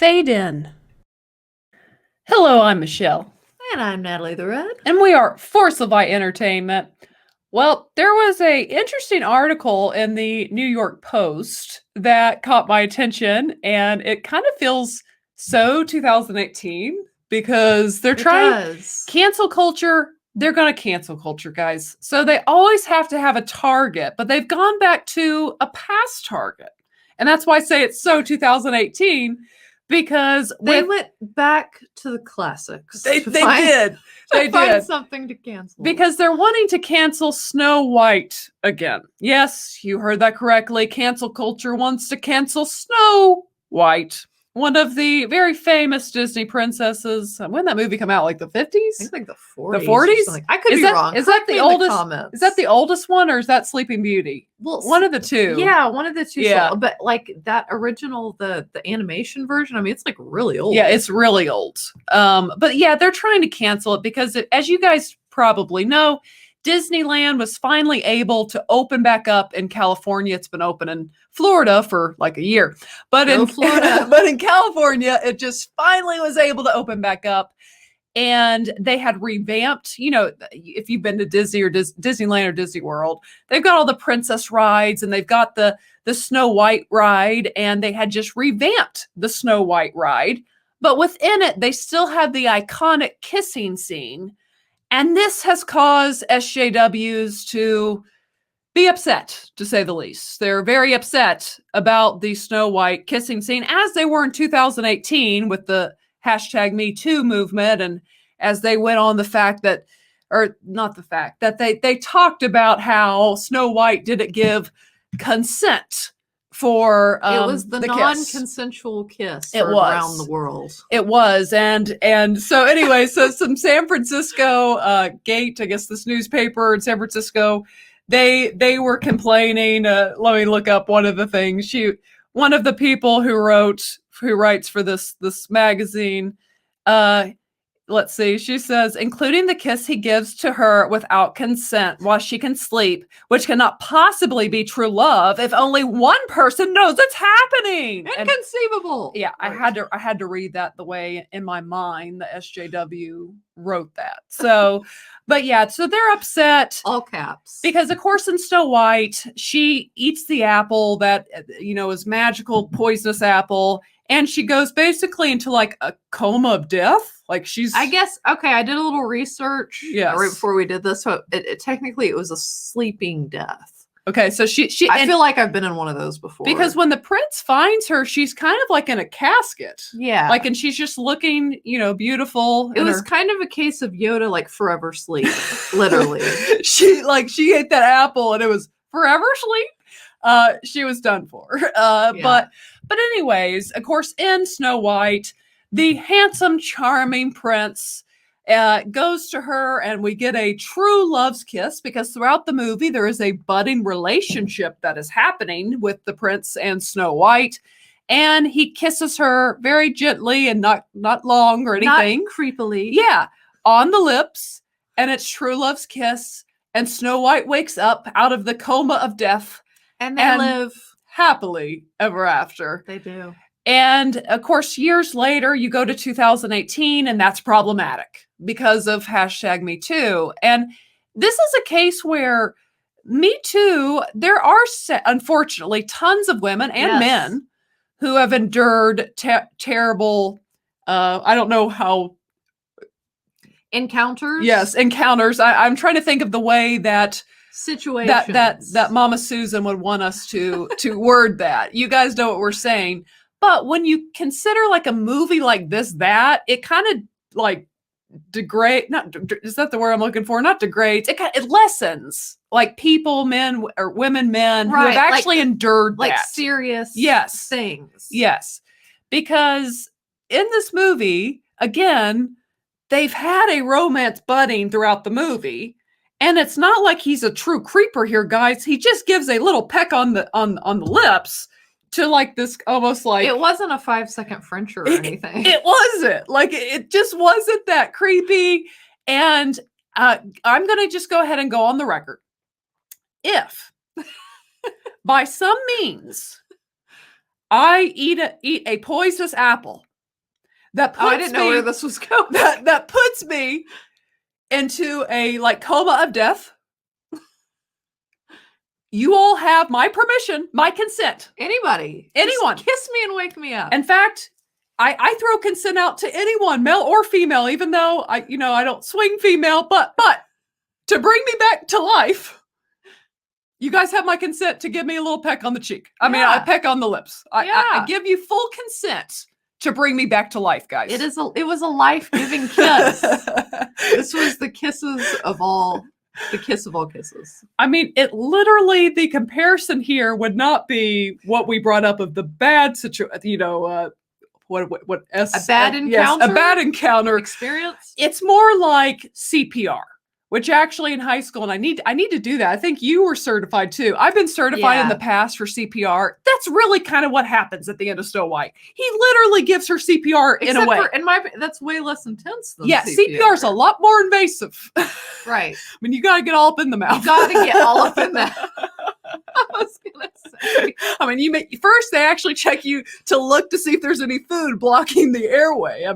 Fade in. Hello, I'm Michelle. And I'm Natalie the Red. And we are Force Levi Entertainment. Well, there was a interesting article in the New York Post that caught my attention, and it kind of feels so 2018 because they're trying cancel culture. They're going to cancel culture, guys. So they always have to have a target, but they've gone back to a past target. And that's why I say it's so 2018 because they went back to the classics. They did. They did find something to cancel because they're wanting to cancel Snow White again. Yes, you heard that correctly. Cancel culture wants to cancel Snow White, one of the very famous Disney princesses. When did that movie come out? Like the 50s? I think like the 40s. The 40s? I could be wrong. Is that the oldest? Is that the oldest one, or is that Sleeping Beauty? Well, one of the two. Yeah, one of the two. Yeah, but like that original, the animation version. I mean, it's like really old. Yeah, it's really old. But yeah, they're trying to cancel it because, as you guys probably know, Disneyland was finally able to open back up in California. It's been open in Florida for like a year, but in California, it just finally was able to open back up. And they had revamped, if you've been to Disney or Disneyland or Disney World, they've got all the princess rides and they've got the Snow White ride, and they had just revamped the Snow White ride. But within it, they still had the iconic kissing scene. And this has caused SJWs to be upset, to say the least. They're very upset about the Snow White kissing scene, as they were in 2018 with the #MeToo movement, and as they went on that they talked about how Snow White didn't give consent for it was the non-consensual kiss around the world. It was, and so anyway, so some San Francisco Gate, I guess this newspaper in San Francisco, they were complaining. Let me look up one of the things. One of the people who writes for this magazine, let's see, she says, including the kiss he gives to her without consent while she can sleep, which cannot possibly be true love if only one person knows it's happening. Inconceivable. Yeah, I had to read that the way in my mind the SJW wrote that. So, but yeah, so they're upset. All caps. Because of course in Snow White, she eats the apple that, is magical, poisonous apple. And she goes basically into like a coma of death. Like I guess, okay, I did a little research right before we did this. So technically it was a sleeping death. Okay, so I feel like I've been in one of those before. Because when the prince finds her, she's kind of like in a casket. Yeah. Like, and she's just looking, beautiful. It was kind of a case of Yoda, like forever sleep, literally. She ate that apple and it was forever sleep. She was done for. Yeah. But anyways, of course, in Snow White, the handsome, charming prince goes to her, and we get a true love's kiss, because throughout the movie, there is a budding relationship that is happening with the prince and Snow White. And he kisses her very gently and not long or anything. Not creepily. Yeah, on the lips, and it's true love's kiss. And Snow White wakes up out of the coma of death. And they live happily ever after. They do. And of course, years later, you go to 2018, and that's problematic because of #MeToo. And this is a case where Me Too, there are unfortunately tons of women and men who have endured terrible, I don't know how. Encounters? Yes, encounters. I'm trying to think of the way that situations that Mama Susan would want us to word that. You guys know what we're saying. But when you consider like a movie like this, it kind of like is that the word I'm looking for? Not degrades. It lessens like people, men or women, men who have actually endured like that. Serious things. Yes. Because in this movie, again, they've had a romance budding throughout the movie. And it's not like he's a true creeper here, guys. He just gives a little peck on the lips to like this, almost like it wasn't a 5-second French or anything. It wasn't like it just wasn't that creepy. And I'm gonna just go ahead and go on the record. If by some means I eat a poisonous apple that puts Oh, I didn't know me, where this was going. that puts me into a like coma of death. You all have my permission, my consent. Anybody. Anyone. Just kiss me and wake me up. In fact, I throw consent out to anyone, male or female, even though I don't swing female, but to bring me back to life, you guys have my consent to give me a little peck on the cheek. I mean, I peck on the lips. I give you full consent to bring me back to life, guys. It was a life-giving kiss. This was the kisses of all. The kiss of all kisses. I mean, it literally, the comparison here would not be what we brought up of the bad situation, a bad encounter? Yes, a bad encounter Experience? It's more like CPR, which actually in high school, and I need to do that. I think you were certified too. I've been certified in the past for CPR. That's really kind of what happens at the end of Snow White. He literally gives her CPR in a way. That's way less intense than CPR is a lot more invasive. Right. I mean, you got to get all up in the mouth. You got to get all up in that. I was gonna say. I mean, first they actually check you to look to see if there's any food blocking the airway. I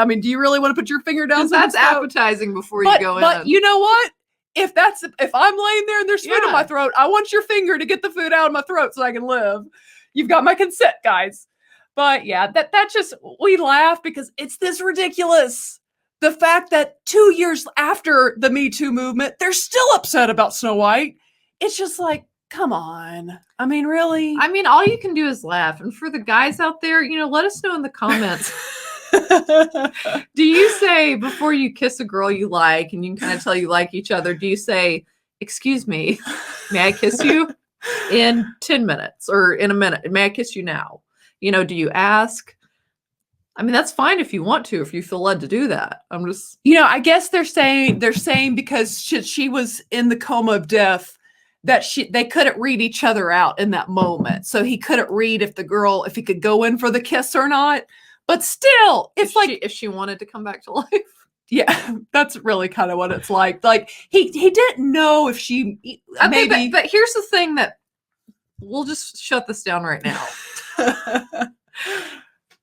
mean, do you really want to put your finger down? That's appetizing before you go in. But you know what? If I'm laying there and there's food in my throat, I want your finger to get the food out of my throat so I can live. You've got my consent, guys. But yeah, that just, we laugh because it's this ridiculous. The fact that 2 years after the Me Too movement, they're still upset about Snow White. It's just like, come on. I mean, really? I mean, all you can do is laugh. And for the guys out there, let us know in the comments. Do you say, before you kiss a girl you like, and you can kind of tell you like each other, do you say, excuse me, may I kiss you in 10 minutes or in a minute? May I kiss you now? Do you ask? I mean, that's fine if you want to, if you feel led to do that. I'm just, I guess they're saying because she was in the coma of death, that they couldn't read each other out in that moment. So he couldn't read if he could go in for the kiss or not. But still, it's if she wanted to come back to life. Yeah, that's really kind of what it's like. Like he didn't know if she maybe. But here's the thing that we'll just shut this down right now.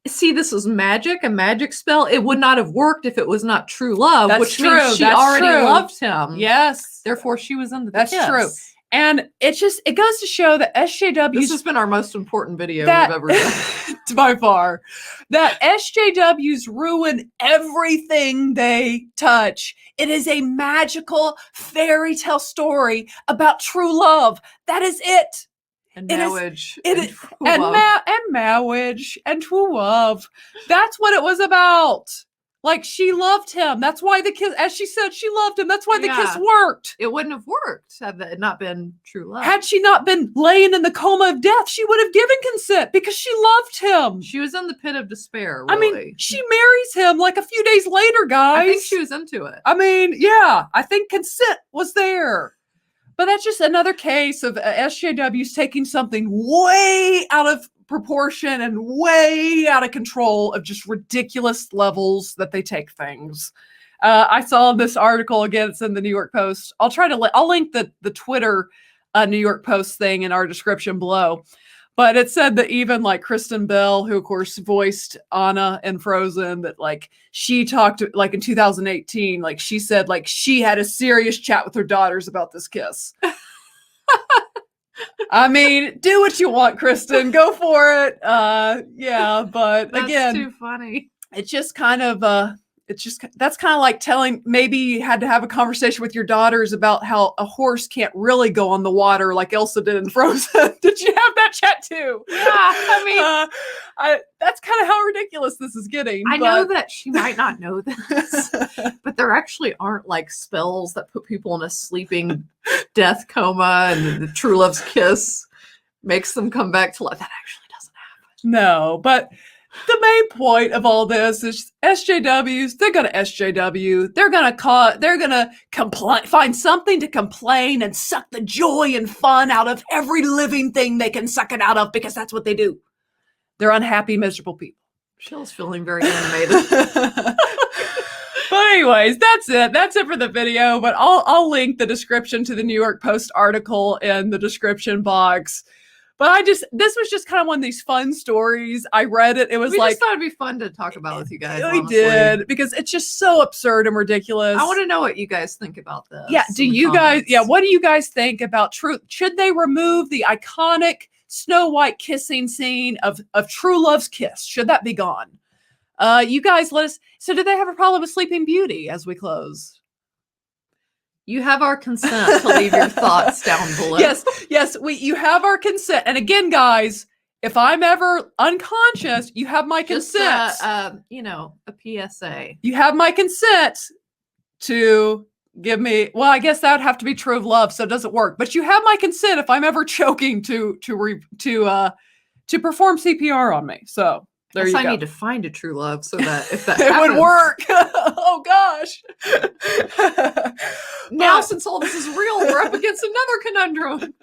See, this was magic, a magic spell. It would not have worked if it was not true love, That's which true. means she That's already true. loved him. Yes. Therefore, she was into the That's kiss. true. And it goes to show that SJWs. This has been our most important video we've ever done. By far. That SJWs ruin everything they touch. It is a magical fairy tale story about true love. That is it. And marriage. And marriage and true love. That's what it was about. Like, she loved him. That's why the kiss, as she said, she loved him. That's why the kiss worked. It wouldn't have worked had it not been true love. Had she not been laying in the coma of death, she would have given consent because she loved him. She was in the pit of despair, really. I mean, she marries him like a few days later, guys. I think she was into it. I mean, yeah, I think consent was there. But that's just another case of SJWs taking something way out of proportion and way out of control of just ridiculous levels that they take things. I saw this article again. It's in the New York Post. I'll link the Twitter New York Post thing in our description below. But it said that even like Kristen Bell, who of course voiced Anna in Frozen, that like she talked like in 2018, like she said like she had a serious chat with her daughters about this kiss. I mean, do what you want, Kristen. Go for it. Yeah, but That's again, too funny. It's just kind of that's kind of like telling, maybe you had to have a conversation with your daughters about how a horse can't really go on the water like Elsa did in Frozen. Did you have that chat too? Yeah, I mean, that's kind of how ridiculous this is getting. I know that she might not know this, but there actually aren't like spells that put people in a sleeping death coma and the true love's kiss makes them come back to life. That actually doesn't happen. No, but the main point of all this is SJWs, they're going to SJW. They're going to complain, find something to complain and suck the joy and fun out of every living thing they can suck it out of, because that's what they do. They're unhappy, miserable people. Michelle's feeling very animated. But anyways, that's it. That's it for the video. But I'll link the description to the New York Post article in the description box. But this was just kind of one of these fun stories. I read it. It was We like, just thought it'd be fun to talk about with you guys. we honestly. did, because it's just so absurd and ridiculous. I want to know what you guys think about this. Yeah. Do in the you guys, comments. what do you guys think about should they remove the iconic Snow White kissing scene of True Love's kiss? Should that be gone? You guys let us. So did they have a problem with Sleeping Beauty as we close? You have our consent to leave your thoughts down below. Yes, you have our consent. And again, guys, if I'm ever unconscious, you have my Just, consent. a PSA. You have my consent to give me. Well, I guess that would have to be true of love, so it doesn't work. But you have my consent if I'm ever choking to perform CPR on me. So there you go. I need to find a true love so that if that It happens, would work. Oh gosh. Now, since all this is real, we're up against another conundrum.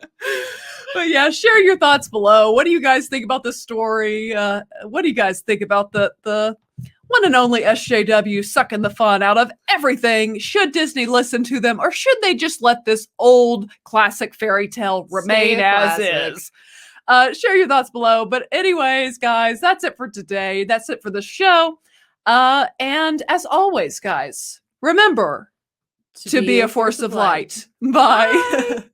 But yeah, share your thoughts below. What do you guys think about this story? What do you guys think about the one and only SJW sucking the fun out of everything? Should Disney listen to them, or should they just let this old classic fairy tale remain Stay a as classic. is? Share your thoughts below. But anyways, guys, that's it for today. That's it for the show. And as always, guys, remember to be a force of light. Bye.